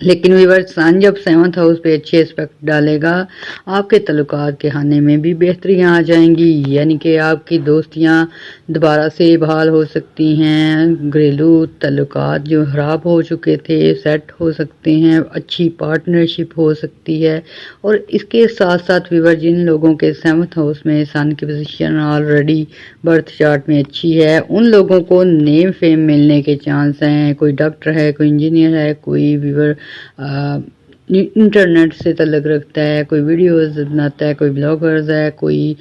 لیکن ویور سن جب 7th house پہ اچھے اسپیکٹ ڈالے گا آپ کے تعلقات کے خانے میں بھی بہتریاں آ جائیں گی، یعنی کہ آپ کی دوستیاں دوبارہ سے بحال ہو سکتی ہیں، گھریلو تعلقات جو خراب ہو چکے تھے سیٹ ہو سکتے ہیں، اچھی پارٹنرشپ ہو سکتی ہے۔ اور اس کے ساتھ ساتھ ویور جن لوگوں کے 7th ہاؤس میں سن کی پوزیشن آلریڈی برتھ چارٹ میں اچھی ہے ان لوگوں کو نیم فیم ملنے کے چانس ہیں، کوئی ڈاکٹر ہے، کوئی انجینئر ہے، کوئی ویور انٹرنیٹ سے تعلق رکھتا ہے، کوئی ویڈیوز بناتا ہے، کوئی بلاگرز ہے، کوئی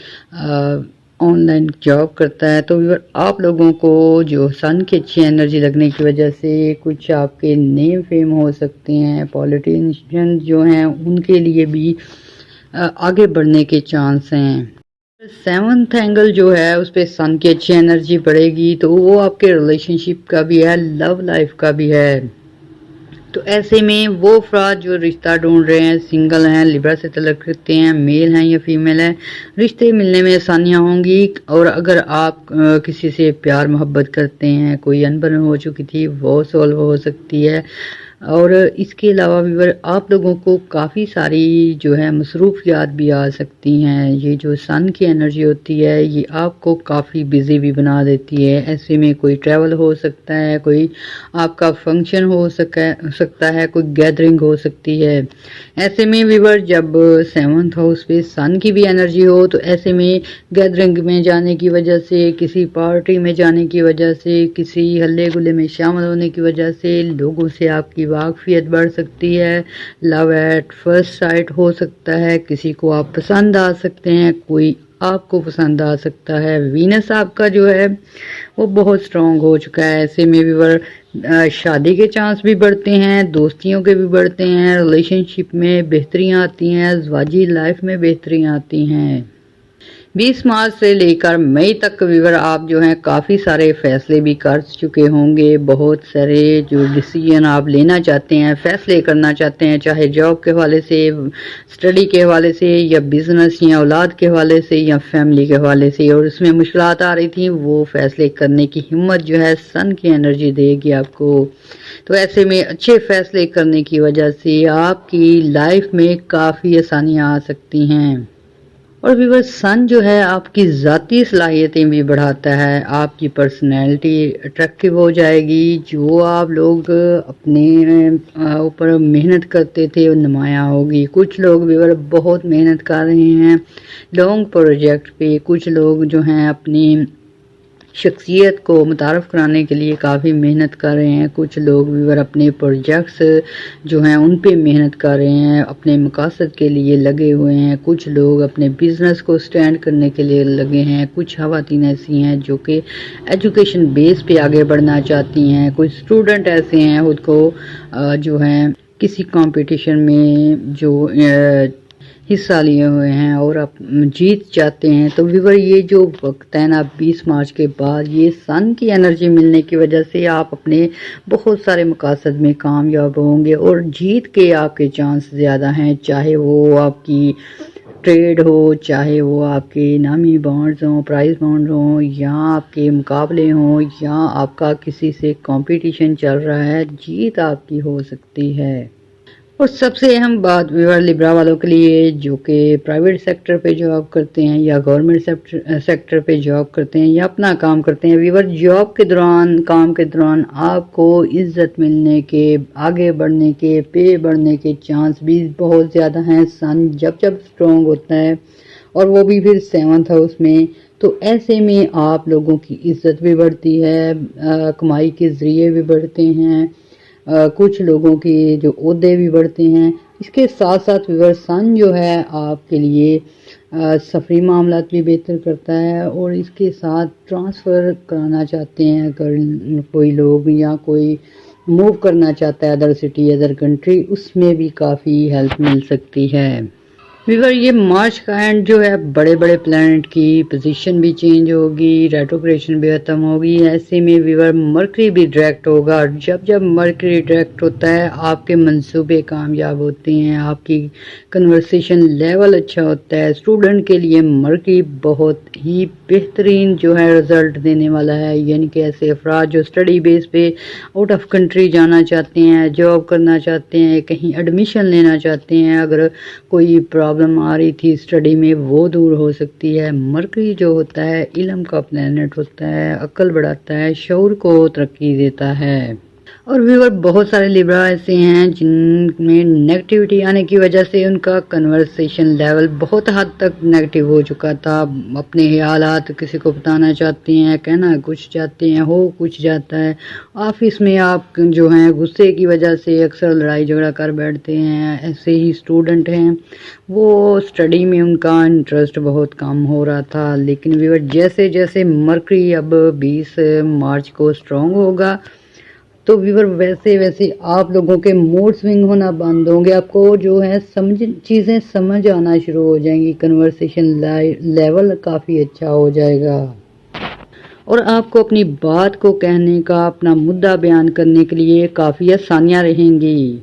آن لائن جاب کرتا ہے، تو ویور آپ لوگوں کو جو سن کی اچھی انرجی لگنے کی وجہ سے کچھ آپ کے نیم فیم ہو سکتے ہیں، پولیٹیشین جو ہیں ان کے لیے بھی آگے بڑھنے کے چانس ہیں۔ 7th اینگل جو ہے اس پہ سن کی اچھی انرجی بڑھے گی تو وہ آپ کے ریلیشن شپ کا بھی ہے، لو لائف کا بھی ہے۔ تو ایسے میں وہ افراد جو رشتہ ڈھونڈ رہے ہیں، سنگل ہیں، لبرا سے تعلق رکھتے ہیں، میل ہیں یا فیمیل ہیں، رشتے ملنے میں آسانیاں ہوں گی۔ اور اگر آپ کسی سے پیار محبت کرتے ہیں، کوئی انبن ہو چکی تھی وہ سولو ہو سکتی ہے۔ اور اس کے علاوہ بھی آپ لوگوں کو کافی ساری جو ہے مصروفیات بھی آ سکتی ہیں۔ یہ جو سن کی انرجی ہوتی ہے یہ آپ کو کافی بزی بھی بنا دیتی ہے۔ ایسے میں کوئی ٹریول ہو سکتا ہے، کوئی آپ کا فنکشن ہو سکتا ہے، کوئی گیدرنگ ہو سکتی ہے۔ ایسے میں ویور جب 7th ہاؤس پہ سن کی بھی انرجی ہو تو ایسے میں گیدرنگ میں جانے کی وجہ سے، کسی پارٹی میں جانے کی وجہ سے، کسی ہلے گلے میں شامل ہونے کی وجہ سے لوگوں سے آپ کی واقفیت بڑھ سکتی ہے، لو ایٹ فرسٹ سائٹ ہو سکتا ہے، کسی کو آپ پسند آ سکتے ہیں، کوئی آپ کو پسند آ سکتا ہے۔ وینس آپ کا جو ہے وہ بہت سٹرونگ ہو چکا ہے۔ ایسے میں ویور شادی کے چانس بھی بڑھتے ہیں، دوستیوں کے بھی بڑھتے ہیں، ریلیشن شپ میں بہتریاں آتی ہیں، ازواجی لائف میں بہتریاں آتی ہیں۔ 20 مارچ سے لے کر مئی تک ویور آپ جو ہیں کافی سارے فیصلے بھی کر چکے ہوں گے، بہت سارے جو ڈیسیجن آپ لینا چاہتے ہیں، فیصلے کرنا چاہتے ہیں، چاہے جاب کے حوالے سے، اسٹڈی کے حوالے سے، یا بزنس یا اولاد کے حوالے سے، یا فیملی کے حوالے سے، اور اس میں مشکلات آ رہی تھیں وہ فیصلے کرنے کی ہمت جو ہے سن کی انرجی دے گی آپ کو۔ تو ایسے میں اچھے فیصلے کرنے کی وجہ سے آپ کی لائف میں کافی آسانیاں آ سکتی ہیں۔ اور ویور سن جو ہے آپ کی ذاتی صلاحیتیں بھی بڑھاتا ہے، آپ کی پرسنالٹی اٹریکٹیو ہو جائے گی، جو آپ لوگ اپنے اوپر محنت کرتے تھے وہ نمایاں ہوگی۔ کچھ لوگ ویور بہت محنت کر رہے ہیں لانگ پروجیکٹ پہ، کچھ لوگ جو ہیں اپنی شخصیت کو متعارف کرانے کے لیے کافی محنت کر رہے ہیں، کچھ لوگ ویور اپنے پروجیکٹس جو ہیں ان پہ محنت کر رہے ہیں، اپنے مقاصد کے لیے لگے ہوئے ہیں، کچھ لوگ اپنے بزنس کو سٹینڈ کرنے کے لیے لگے ہیں، کچھ خواتین ایسی ہیں جو کہ ایجوکیشن بیس پہ آگے بڑھنا چاہتی ہیں، کچھ اسٹوڈنٹ ایسے ہیں خود کو جو ہیں کسی کمپٹیشن میں جو حصہ لیے ہوئے ہیں اور آپ جیت چاہتے ہیں۔ تو ویور یہ جو وقت ہے نا 20 مارچ کے بعد یہ سن کی انرجی ملنے کی وجہ سے آپ اپنے بہت سارے مقاصد میں کامیاب ہوں گے اور جیت کے آپ کے چانس زیادہ ہیں، چاہے وہ آپ کی ٹریڈ ہو، چاہے وہ آپ کے انعامی بانڈز ہوں، پرائز بانڈ ہوں، یا آپ کے مقابلے ہوں، یا آپ کا کسی سے کمپٹیشن چل رہا ہے، جیت آپ کی ہو سکتی ہے۔ اور سب سے اہم بات ویور لبرا والوں کے لیے جو کہ پرائیویٹ سیکٹر پہ جاب کرتے ہیں یا گورنمنٹ سیکٹر پہ جاب کرتے ہیں یا اپنا کام کرتے ہیں، ویور جاب کے دوران، کام کے دوران آپ کو عزت ملنے کے، آگے بڑھنے کے، پے بڑھنے کے چانس بھی بہت زیادہ ہیں۔ سن جب سٹرونگ ہوتا ہے اور وہ بھی پھر 7th ہاؤس میں، تو ایسے میں آپ لوگوں کی عزت بھی بڑھتی ہے، کمائی کے ذریعے بھی بڑھتے ہیں، کچھ لوگوں کے جو عہدے بھی بڑھتے ہیں۔ اس کے ساتھ ساتھ ویور سن جو ہے آپ کے لیے سفری معاملات بھی بہتر کرتا ہے، اور اس کے ساتھ ٹرانسفر کرانا چاہتے ہیں اگر کوئی لوگ یا کوئی موو کرنا چاہتا ہے ادر سٹی ادر کنٹری، اس میں بھی کافی ہیلپ مل سکتی ہے۔ ویور یہ مارچ کا اینڈ جو ہے بڑے بڑے پلانٹ کی پوزیشن بھی چینج ہوگی، ریٹروگریشن بھی ختم ہوگی، ایسے میں ویور مرکری بھی ڈائریکٹ ہوگا۔ جب مرکری ڈائریکٹ ہوتا ہے آپ کے منصوبے کامیاب ہوتے ہیں، آپ کی کنورسیشن لیول اچھا ہوتا ہے۔ اسٹوڈنٹ کے لیے مرکری بہت ہی بہترین جو ہے رزلٹ دینے والا ہے، یعنی کہ ایسے افراد جو اسٹڈی بیس پہ آؤٹ آف کنٹری جانا چاہتے ہیں، جاب کرنا چاہتے ہیں، کہیں ایڈمیشن لینا چاہتے ہیں، اگر کوئی پرابلم آ رہی تھی اسٹڈی میں وہ دور ہو سکتی ہے۔ مرکری جو ہوتا ہے علم کا پلانٹ ہوتا ہے، عقل بڑھاتا ہے، شعور کو ترقی دیتا ہے۔ اور ویور بہت سارے لیبرا ایسے ہیں جن میں نیگیٹیوٹی آنے کی وجہ سے ان کا کنورسیشن لیول بہت حد تک نیگیٹو ہو چکا تھا، اپنے حالات کسی کو بتانا چاہتے ہیں، کہنا کچھ چاہتے ہیں، ہو کچھ جاتا ہے۔ آفس میں آپ جو ہیں غصے کی وجہ سے اکثر لڑائی جھگڑا کر بیٹھتے ہیں۔ ایسے ہی اسٹوڈنٹ ہیں، وہ اسٹڈی میں ان کا انٹرسٹ بہت کم ہو رہا تھا، لیکن ویور جیسے جیسے مرکری اب 20 مارچ کو اسٹرانگ ہوگا تو ویور ویسے ویسے آپ لوگوں کے موڈ سوئنگ ہونا بند ہوں گے، آپ کو جو ہے چیزیں سمجھ آنا شروع ہو جائیں گی، کنورسیشن لیول کافی اچھا ہو جائے گا اور آپ کو اپنی بات کو کہنے کا، اپنا مدعا بیان کرنے کے لیے کافی آسانیاں رہیں گی۔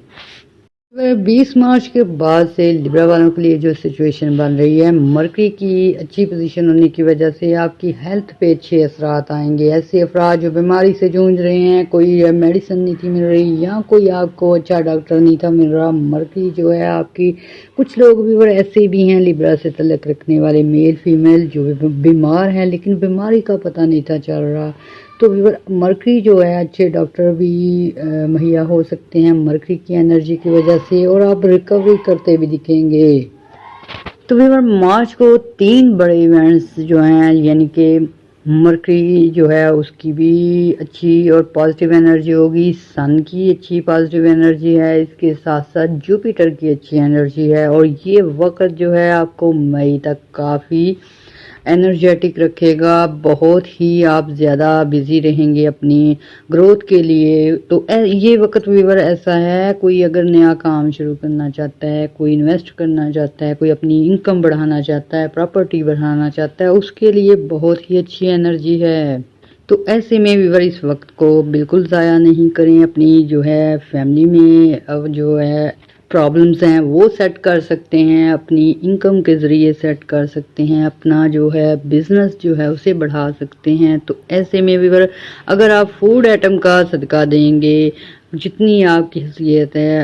20 مارچ کے بعد سے لیبرا والوں کے لیے جو سچویشن بن رہی ہے، مرکری کی اچھی پوزیشن ہونے کی وجہ سے آپ کی ہیلتھ پہ اچھے اثرات آئیں گے۔ ایسے افراد جو بیماری سے جونج رہے ہیں، کوئی میڈیسن نہیں تھی مل رہی یا کوئی آپ کو اچھا ڈاکٹر نہیں تھا مل رہا، مرکری جو ہے آپ کی، کچھ لوگ بھی ایسے بھی ہیں لیبرا سے تعلق رکھنے والے میل فیمیل جو بیمار ہیں لیکن بیماری کا پتہ نہیں تھا چل رہا، تو مرکری جو ہے اچھے ڈاکٹر بھی مہیا ہو سکتے ہیں مرکری کی انرجی کی وجہ سے، اور آپ ریکوری کرتے بھی دکھیں گے۔ تو مارچ کو 3 بڑے ایونٹس جو ہیں، یعنی کہ مرکری جو ہے اس کی بھی اچھی اور پازیٹیو انرجی ہوگی، سن کی اچھی پازیٹیو انرجی ہے، اس کے ساتھ ساتھ جوپیٹر کی اچھی انرجی ہے، اور یہ وقت جو ہے آپ کو مئی تک کافی انرجیٹک رکھے گا، بہت ہی آپ زیادہ بزی رہیں گے اپنی گروتھ کے لیے۔ تو یہ وقت ویور ایسا ہے، کوئی اگر نیا کام شروع کرنا چاہتا ہے، کوئی انویسٹ کرنا چاہتا ہے، کوئی اپنی انکم بڑھانا چاہتا ہے، پراپرٹی بڑھانا چاہتا ہے، اس کے لیے بہت ہی اچھی انرجی ہے۔ تو ایسے میں ویور اس وقت کو بالکل ضائع نہیں کریں، اپنی جو ہے فیملی میں جو ہے پرابلمز ہیں وہ سیٹ کر سکتے ہیں، اپنی انکم کے ذریعے سیٹ کر سکتے ہیں، اپنا جو ہے بزنس جو ہے اسے بڑھا سکتے ہیں۔ تو ایسے میں بھی اگر آپ فوڈ آئٹم کا صدقہ دیں گے، جتنی آپ کی حیثیت ہے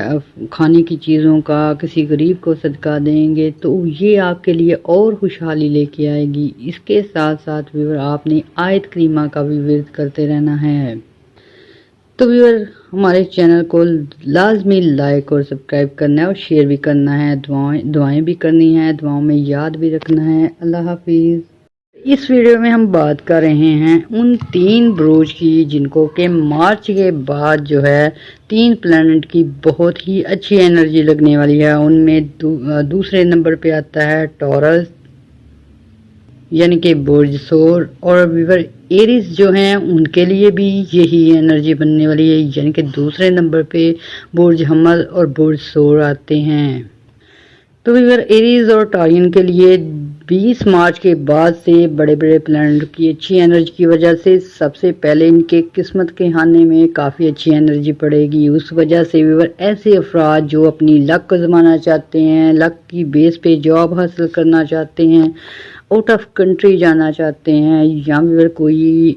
کھانے کی چیزوں کا کسی غریب کو صدقہ دیں گے تو یہ آپ کے لیے اور خوشحالی لے کے آئے گی۔ اس کے ساتھ ساتھ بھی آپ نے آیت کریمہ کا بھی ورد کرتے رہنا ہے۔ تو ویور ہمارے چینل کو لازمی لائک اور سبسکرائب کرنا ہے اور شیئر بھی کرنا ہے، دعائیں بھی کرنی ہے، دعاؤں میں یاد بھی رکھنا ہے۔ اللہ حافظ۔ اس ویڈیو میں ہم بات کر رہے ہیں ان 3 بروج کی جن کو کہ مارچ کے بعد جو ہے 3 پلانٹ کی بہت ہی اچھی انرجی لگنے والی ہے۔ ان میں دوسرے نمبر پہ آتا ہے ٹورس یعنی کہ برج ثور، اور ویور ایریز جو ہیں ان کے لیے بھی یہی انرجی بننے والی ہے، یعنی کہ دوسرے نمبر پہ برج حمل اور برج ثور آتے ہیں۔ تو ویور ایریز اور ٹارین کے لیے 20 مارچ کے بعد سے بڑے بڑے پلانٹ کی اچھی انرجی کی وجہ سے سب سے پہلے ان کے قسمت کے خانے میں کافی اچھی انرجی پڑے گی۔ اس وجہ سے ویور ایسے افراد جو اپنی لک کو آزمانا چاہتے ہیں، لک کی بیس پہ جاب حاصل کرنا چاہتے ہیں، آؤٹ آف کنٹری جانا چاہتے ہیں، یا پھر کوئی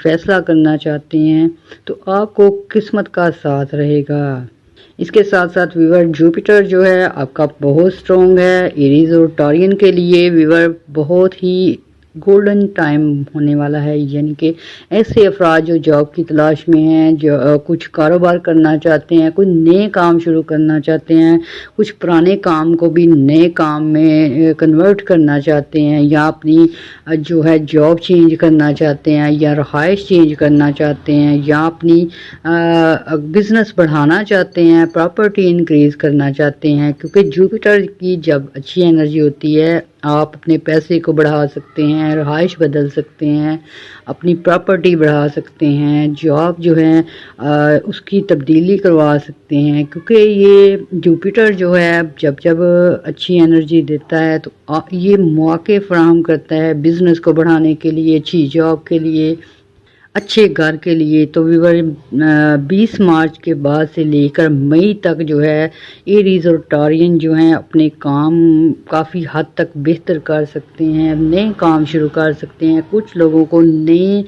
فیصلہ کرنا چاہتے ہیں تو آپ کو قسمت کا ساتھ رہے گا۔ اس کے ساتھ ساتھ ویور جوپیٹر جو ہے آپ کا بہت سٹرونگ ہے ایریز اور ٹارین کے لیے، ویور بہت ہی گولڈن ٹائم ہونے والا ہے، یعنی کہ ایسے افراد جو جاب کی تلاش میں ہیں، جو کچھ کاروبار کرنا چاہتے ہیں، کوئی نئے کام شروع کرنا چاہتے ہیں، کچھ پرانے کام کو بھی نئے کام میں کنورٹ کرنا چاہتے ہیں، یا اپنی جو ہے جاب چینج کرنا چاہتے ہیں، یا رہائش چینج کرنا چاہتے ہیں، یا اپنی بزنس بڑھانا چاہتے ہیں، پراپرٹی انکریز کرنا چاہتے ہیں، کیونکہ جوپیٹر کی جب اچھی انرجی ہوتی ہے آپ اپنے پیسے کو بڑھا سکتے ہیں، رہائش بدل سکتے ہیں، اپنی پراپرٹی بڑھا سکتے ہیں، جاب جو ہے اس کی تبدیلی کروا سکتے ہیں، کیونکہ یہ جوپیٹر جو ہے جب جب اچھی انرجی دیتا ہے تو یہ مواقع فراہم کرتا ہے بزنس کو بڑھانے کے لیے، اچھی جاب کے لیے، اچھے گھر کے لیے۔ تو ویور 20 مارچ کے بعد سے لے کر مئی تک جو ہے ایریز اور ٹارین جو ہیں اپنے کام کافی حد تک بہتر کر سکتے ہیں، نئے کام شروع کر سکتے ہیں۔ کچھ لوگوں کو نئی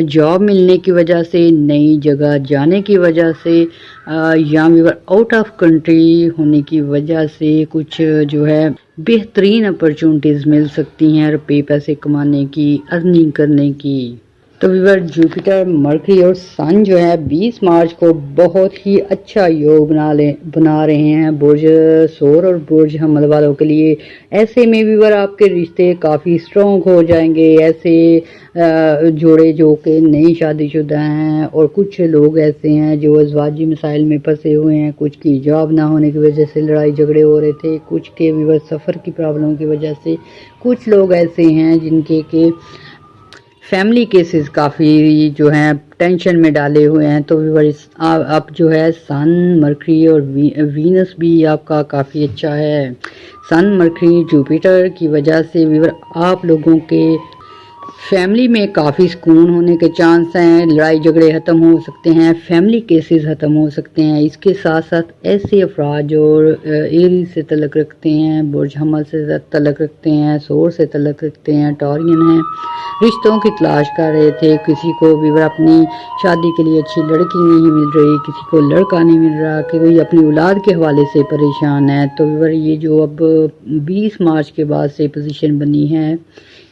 جاب ملنے کی وجہ سے، نئی جگہ جانے کی وجہ سے، یا ویور آؤٹ آف کنٹری ہونے کی وجہ سے کچھ جو ہے بہترین اپرچونٹیز مل سکتی ہیں روپے پیسے کمانے کی، ارننگ کرنے کی۔ تو ویور جوپیٹر، مرکری اور سن جو ہے 20 مارچ کو بہت ہی اچھا یوگ بنا رہے ہیں برج ثور اور برج حمل والوں کے لیے۔ ایسے میں ویور آپ کے رشتے کافی اسٹرانگ ہو جائیں گے، ایسے جوڑے جو کہ نئی شادی شدہ ہیں، اور کچھ لوگ ایسے ہیں جو ازواجی مسائل میں پھنسے ہوئے ہیں، کچھ کی جاب نہ ہونے کی وجہ سے لڑائی جھگڑے ہو رہے تھے، کچھ کے ویور سفر کی پرابلم کی وجہ سے، کچھ لوگ ایسے ہیں جن کے فیملی کیسز کافی جو ہیں ٹینشن میں ڈالے ہوئے ہیں۔ تو ویور اب جو ہے سن، مرکری اور وینس بھی آپ کا کافی اچھا ہے۔ سن، مرکری، جوپیٹر کی وجہ سے ویور آپ لوگوں کے فیملی میں کافی سکون ہونے کے چانس ہیں، لڑائی جھگڑے ختم ہو سکتے ہیں، فیملی کیسز ختم ہو سکتے ہیں۔ اس کے ساتھ ساتھ ایسے افراد جو ایریز سے تعلق رکھتے ہیں، برج حمل سے تعلق رکھتے ہیں، ثور سے تعلق رکھتے ہیں، ٹورین ہیں، رشتوں کی تلاش کر رہے تھے، کسی کو ویور اپنی شادی کے لیے اچھی لڑکی نہیں مل رہی، کسی کو لڑکا نہیں مل رہا، کہ کوئی اپنی اولاد کے حوالے سے پریشان ہے، تو ویور یہ جو اب 20 مارچ کے بعد سے پوزیشن بنی ہے،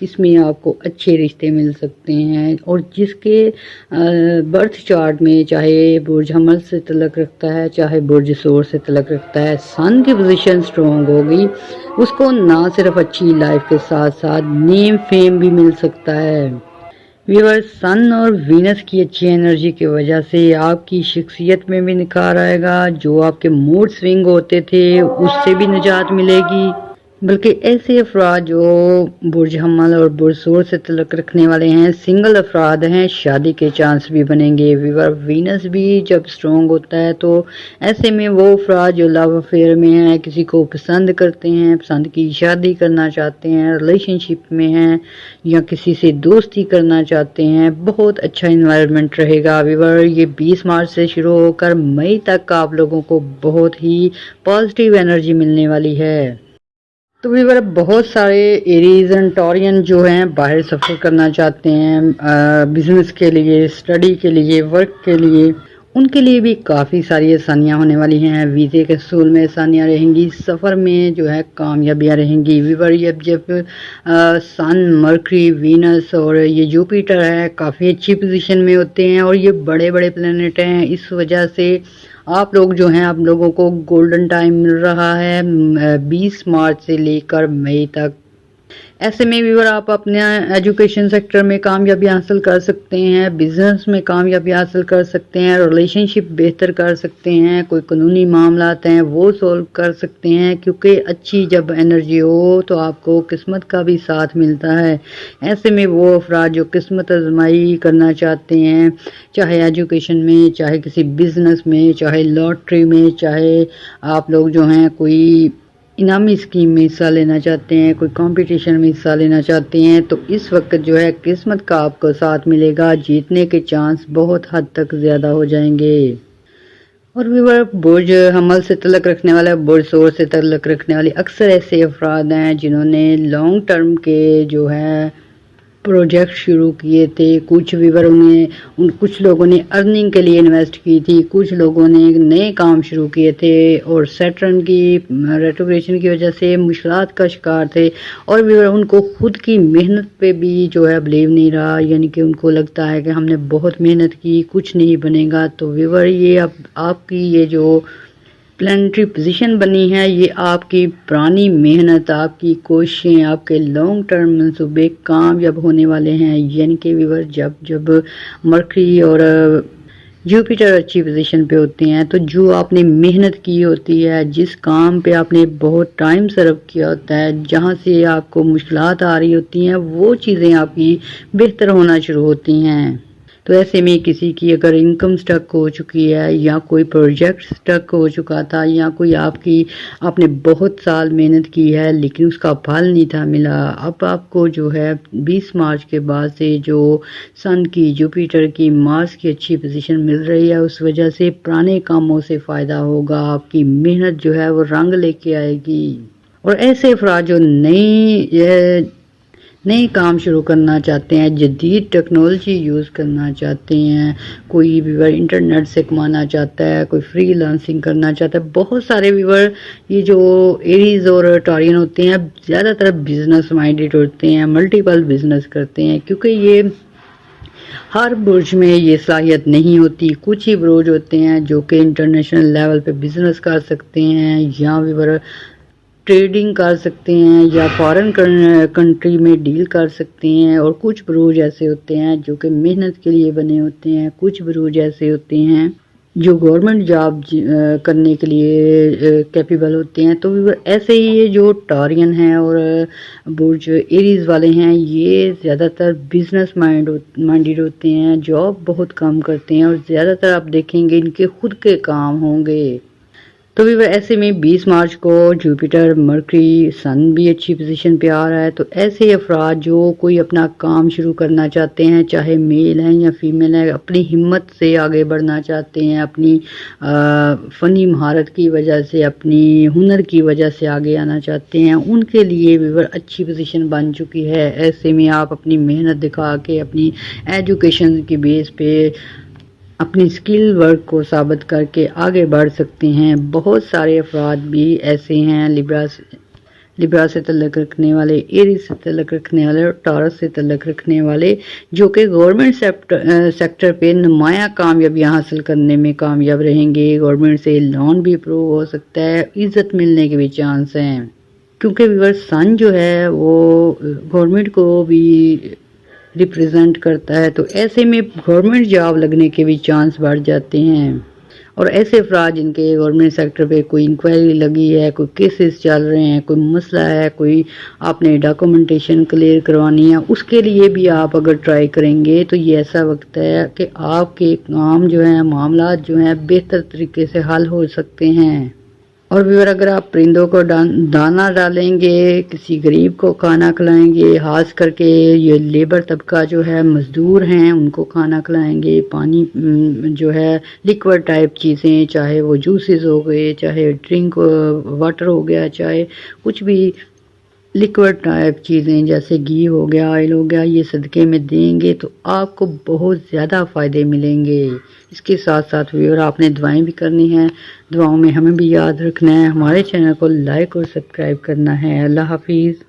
اس میں آپ کو اچھے رشتے مل سکتے ہیں۔ اور جس کے برتھ چارٹ میں چاہے برج حمل سے تعلق رکھتا ہے، چاہے برج ثور سے تعلق رکھتا ہے، سن کی پوزیشن سٹرونگ ہوگی، اس کو نہ صرف اچھی لائف کے ساتھ ساتھ نیم فیم بھی مل سکتا ہے۔ ویور سن اور وینس کی اچھی انرجی کی وجہ سے آپ کی شخصیت میں بھی نکھار آئے گا، جو آپ کے موڈ سوئنگ ہوتے تھے اس سے بھی نجات ملے گی۔ بلکہ ایسے افراد جو برج حمل اور برج ثور سے تعلق رکھنے والے ہیں، سنگل افراد ہیں، شادی کے چانس بھی بنیں گے۔ ویور وینس بھی جب سٹرونگ ہوتا ہے تو ایسے میں وہ افراد جو لو افیئر میں ہیں، کسی کو پسند کرتے ہیں، پسند کی شادی کرنا چاہتے ہیں، ریلیشن شپ میں ہیں، یا کسی سے دوستی کرنا چاہتے ہیں، بہت اچھا انوائرمنٹ رہے گا۔ ویور یہ 20 مارچ سے شروع ہو کر مئی تک آپ لوگوں کو بہت ہی پازیٹیو انرجی ملنے والی ہے۔ تو ویور بہت سارے ایریز اینڈ ٹورین جو ہیں باہر سفر کرنا چاہتے ہیں، بزنس کے لیے، اسٹڈی کے لیے، ورک کے لیے، ان کے لیے بھی کافی ساری آسانیاں ہونے والی ہیں۔ ویزے کے حصول میں آسانیاں رہیں گی، سفر میں جو ہے کامیابیاں رہیں گی۔ ویور جب سن، مرکری، وینس اور یہ جوپیٹر ہے کافی اچھی پوزیشن میں ہوتے ہیں، اور یہ بڑے بڑے پلینٹ ہیں، اس وجہ سے آپ لوگ جو ہیں، آپ لوگوں کو گولڈن ٹائم مل رہا ہے 20 مارچ سے لے کر مئی تک۔ ایسے میں ویور آپ اپنے ایجوکیشن سیکٹر میں کامیابی حاصل کر سکتے ہیں، بزنس میں کامیابی حاصل کر سکتے ہیں، ریلیشن شپ بہتر کر سکتے ہیں، کوئی قانونی معاملات ہیں وہ سولو کر سکتے ہیں، کیونکہ اچھی جب انرجی ہو تو آپ کو قسمت کا بھی ساتھ ملتا ہے۔ ایسے میں وہ افراد جو قسمت آزمائی کرنا چاہتے ہیں، چاہے ایجوکیشن میں، چاہے کسی بزنس میں، چاہے لاٹری میں، چاہے آپ لوگ جو ہیں کوئی انعامی اسکیم میں حصہ لینا چاہتے ہیں، کوئی کمپٹیشن میں حصہ لینا چاہتے ہیں، تو اس وقت جو ہے قسمت کا آپ کو ساتھ ملے گا، جیتنے کے چانس بہت حد تک زیادہ ہو جائیں گے۔ اور ویور برج حمل سے تعلق رکھنے والا، برج ثور سے تعلق رکھنے والے اکثر ایسے افراد ہیں جنہوں نے لانگ ٹرم کے جو ہے پروجیکٹ شروع کیے تھے، کچھ ویور کچھ لوگوں نے ارننگ کے لیے انویسٹ کی تھی، کچھ لوگوں نے نئے کام شروع کیے تھے، اور سیٹرن کی ریٹروگریشن کی وجہ سے مشکلات کا شکار تھے، اور ویور ان کو خود کی محنت پہ بھی جو ہے بلیو نہیں رہا، یعنی کہ ان کو لگتا ہے کہ ہم نے بہت محنت کی، کچھ نہیں بنے گا۔ تو ویور یہ اب آپ کی یہ جو پلانٹری پوزیشن بنی ہے، یہ آپ کی پرانی محنت، آپ کی کوششیں، آپ کے لانگ ٹرم منصوبے کامیاب ہونے والے ہیں۔ یعنی کہ ویور جب مرکری اور جوپیٹر اچھی پوزیشن پہ ہوتے ہیں تو جو آپ نے محنت کی ہوتی ہے، جس کام پہ آپ نے بہت ٹائم سرو کیا ہوتا ہے، جہاں سے آپ کو مشکلات آ رہی ہوتی ہیں، وہ چیزیں آپ کی بہتر ہونا شروع ہوتی ہیں۔ تو ایسے میں کسی کی اگر انکم سٹک ہو چکی ہے یا کوئی پروجیکٹ سٹک ہو چکا تھا یا کوئی آپ نے بہت سال محنت کی ہے لیکن اس کا پھل نہیں تھا ملا، اب آپ کو جو ہے 20 مارچ کے بعد سے جو سن کی، جوپیٹر کی، مارس کی اچھی پوزیشن مل رہی ہے، اس وجہ سے پرانے کاموں سے فائدہ ہوگا، آپ کی محنت جو ہے وہ رنگ لے کے آئے گی۔ اور ایسے افراد جو نئے کام شروع کرنا چاہتے ہیں، جدید ٹیکنالوجی یوز کرنا چاہتے ہیں، کوئی ویور انٹرنیٹ سے کمانا چاہتا ہے، کوئی فری لانسنگ کرنا چاہتا ہے، بہت سارے ویور یہ جو ایریز اور ٹارین ہوتے ہیں زیادہ تر بزنس مائنڈیڈ ہوتے ہیں، ملٹیپل بزنس کرتے ہیں، کیونکہ یہ ہر برج میں یہ صلاحیت نہیں ہوتی۔ کچھ ہی برج ہوتے ہیں جو کہ انٹرنیشنل لیول پہ بزنس کر سکتے ہیں یا ویور ٹریڈنگ کر سکتے ہیں یا فارن کنٹری میں ڈیل کر سکتے ہیں، اور کچھ بروج ایسے ہوتے ہیں جو کہ محنت کے لیے بنے ہوتے ہیں، کچھ بروج ایسے ہوتے ہیں جو گورنمنٹ جاب کرنے کے لیے کیپیبل ہوتے ہیں۔ تو ایسے ہی یہ جو ٹارین ہیں اور برج ایریز والے ہیں یہ زیادہ تر بزنس مائنڈیڈ ہوتے ہیں، جاب بہت کم کرتے ہیں اور زیادہ تر آپ دیکھیں گے ان کے خود کے کام ہوں گے۔ تو ایسے میں 20 مارچ کو جوپیٹر، مرکری، سن بھی اچھی پوزیشن پہ آ رہا ہے، تو ایسے افراد جو کوئی اپنا کام شروع کرنا چاہتے ہیں، چاہے میل ہیں یا فیمیل ہیں، اپنی ہمت سے آگے بڑھنا چاہتے ہیں، اپنی فنی مہارت کی وجہ سے، اپنی ہنر کی وجہ سے آگے آنا چاہتے ہیں، ان کے لیے بھی اچھی پوزیشن بن چکی ہے۔ ایسے میں آپ اپنی محنت دکھا کے، اپنی ایجوکیشن کی بیس پہ اپنی سکل ورک کو ثابت کر کے آگے بڑھ سکتے ہیں۔ بہت سارے افراد بھی ایسے ہیں، لیبرا سے تعلق رکھنے والے، ایریز سے تعلق رکھنے والے اور ٹارس سے تعلق رکھنے والے، جو کہ گورنمنٹ سیکٹر پہ نمایاں کامیابیاں حاصل کرنے میں کامیاب رہیں گے۔ گورنمنٹ سے لون بھی اپروو ہو سکتا ہے، عزت ملنے کے بھی چانس ہیں، کیونکہ سن جو ہے وہ گورنمنٹ کو بھی ریپریزنٹ کرتا ہے، تو ایسے میں گورنمنٹ جاب لگنے کے بھی چانس بڑھ جاتے ہیں۔ اور ایسے افراد جن کے گورنمنٹ سیکٹر پہ کوئی انکوائری لگی ہے، کوئی کیسز چل رہے ہیں، کوئی مسئلہ ہے، کوئی آپ نے ڈاکومنٹیشن کلیئر کروانی ہے، اس کے لیے بھی آپ اگر ٹرائی کریں گے تو یہ ایسا وقت ہے کہ آپ کے کام جو ہیں، معاملات جو ہیں بہتر طریقے سے حل ہو سکتے ہیں۔ اور اگر آپ پرندوں کو دانا ڈالیں گے، کسی غریب کو کھانا کھلائیں گے، خاص کر کے یہ لیبر طبقہ جو ہے، مزدور ہیں، ان کو کھانا کھلائیں گے، پانی جو ہے لیکوڈ ٹائپ چیزیں، چاہے وہ جوسز ہو گئے، چاہے ڈرنک واٹر ہو گیا، چاہے کچھ بھی لیکوڈ ٹائپ چیزیں جیسے گھی ہو گیا، آئل ہو گیا، یہ صدقے میں دیں گے تو آپ کو بہت زیادہ فائدے ملیں گے۔ اس کے ساتھ ساتھ اور آپ نے دعائیں بھی کرنی ہیں، دعاؤں میں ہمیں بھی یاد رکھنا ہے، ہمارے چینل کو لائک اور سبسکرائب کرنا ہے۔ اللہ حافظ۔